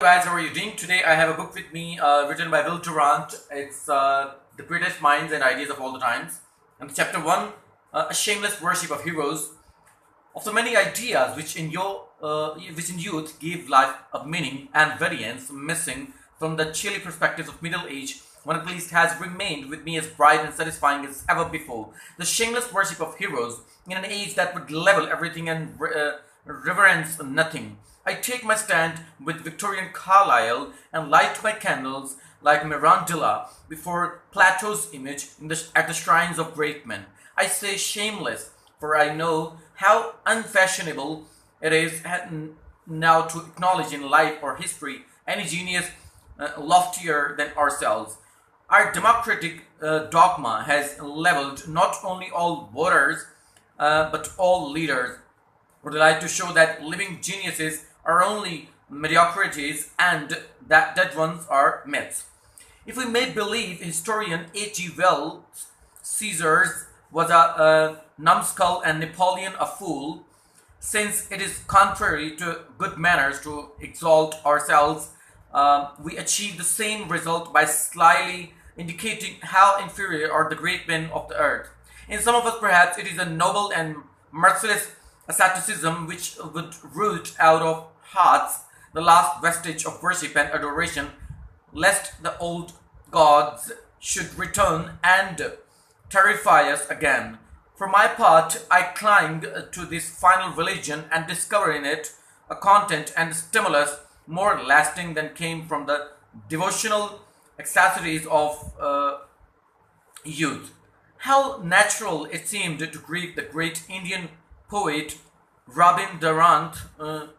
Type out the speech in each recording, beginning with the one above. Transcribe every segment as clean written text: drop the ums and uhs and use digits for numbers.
Guys, how are you doing? Today I have a book with me written by Will Durant. It's The Greatest Minds and Ideas of All the Times. And chapter 1, A Shameless Worship of Heroes. Of the many ideas which in youth gave life a meaning and variance missing from the chilly perspectives of middle age, one at least has remained with me as bright and satisfying as ever before. The shameless worship of heroes in an age that would level everything and reverence nothing. I take my stand with Victorian Carlyle and light my candles like Mirandilla before Plato's image at the shrines of great men. I say shameless, for I know how unfashionable it is now to acknowledge in life or history any genius loftier than ourselves. Our democratic dogma has leveled not only all voters but all leaders. Would like to show that living geniuses are only mediocrities and that dead ones are myths. If we may believe historian H.G. Wells, Caesar was a numbskull and Napoleon a fool, since it is contrary to good manners to exalt ourselves, we achieve the same result by slyly indicating how inferior are the great men of the earth. In some of us, perhaps, it is a noble and merciless asceticism which would root out of hearts the last vestige of worship and adoration, lest the old gods should return and terrify us again. For my part, I clung to this final religion and discovered in it a content and stimulus more lasting than came from the devotional accessories of youth. How natural it seemed to greet the great Indian poet Rabindranath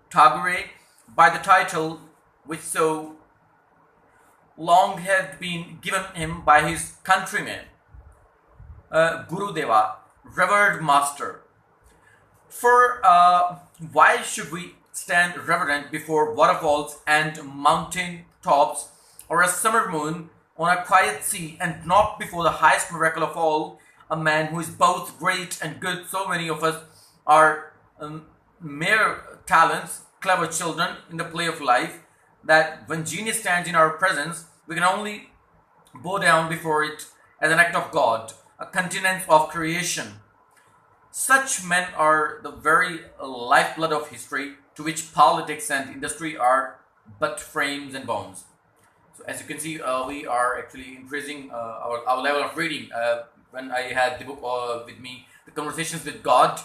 Tagore by the title which so long had been given him by his countrymen, Gurudeva, revered master. For why should we stand reverent before waterfalls and mountain tops, or a summer moon on a quiet sea, and not before the highest miracle of all, a man who is both great and good? So many of us are mere talents, clever children in the play of life, that when genius stands in our presence, we can only bow down before it as an act of God, a continuance of creation. Such men are the very lifeblood of history, to which politics and industry are but frames and bones. So as you can see, we are actually increasing our level of reading. When I had the book with me, The Conversations with God,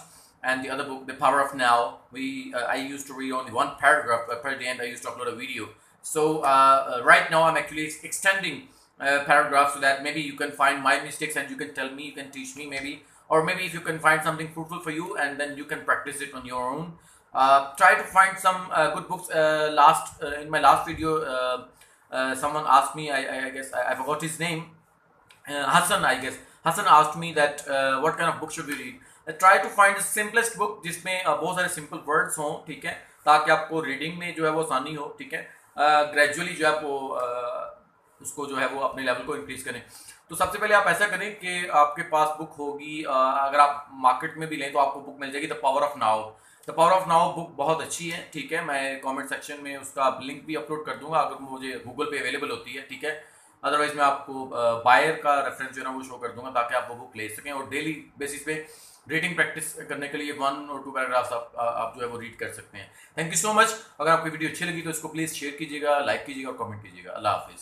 and the other book, The Power of Now, I used to read only one paragraph. Per the end, I used to upload a video. So right now, I'm actually extending paragraphs so that maybe you can find my mistakes and you can tell me, you can teach me maybe, or maybe if you can find something fruitful for you and then you can practice it on your own. Try to find some good books. In my last video, someone asked me, I guess I forgot his name, Hassan, I guess. Hassan asked me that what kind of book should we read. Try to find simplest book जिसमें बहुत सारे simple words हों, ठीक है, ताकि आपको reading में जो है वो आसानी हो, ठीक है। ग्रेजुअली जो है वो उसको जो है वो अपने लेवल को इंक्रीज करें। तो सबसे पहले आप ऐसा करें कि आपके पास बुक होगी, अगर आप मार्केट में भी लें तो आपको बुक मिल जाएगी, the power of now. The power of now book बहुत अच्छी है, ठीक है। मैं कमेंट सेक्शन में उसका लिंक भी अपलोड कर दूंगा अगर मुझे गूगल पे अवेलेबल होती है, ठीक है। अदरवाइज मैं आपको बायर का रेफरेंस जो है ना वो शो कर दूंगा ताकि आप वो बुक ले सकें और डेली बेसिस पे रीडिंग प्रैक्टिस करने के लिए 1 और 2 पैराग्राफ्स आप जो है वो रीड कर सकते हैं। Thank you so much. अगर आपको वीडियो अच्छी लगी तो इसको प्लीज़ शेयर कीजिएगा, लाइक कीजिएगा और कमेंट कीजिएगा। अल्लाह हाफिज़।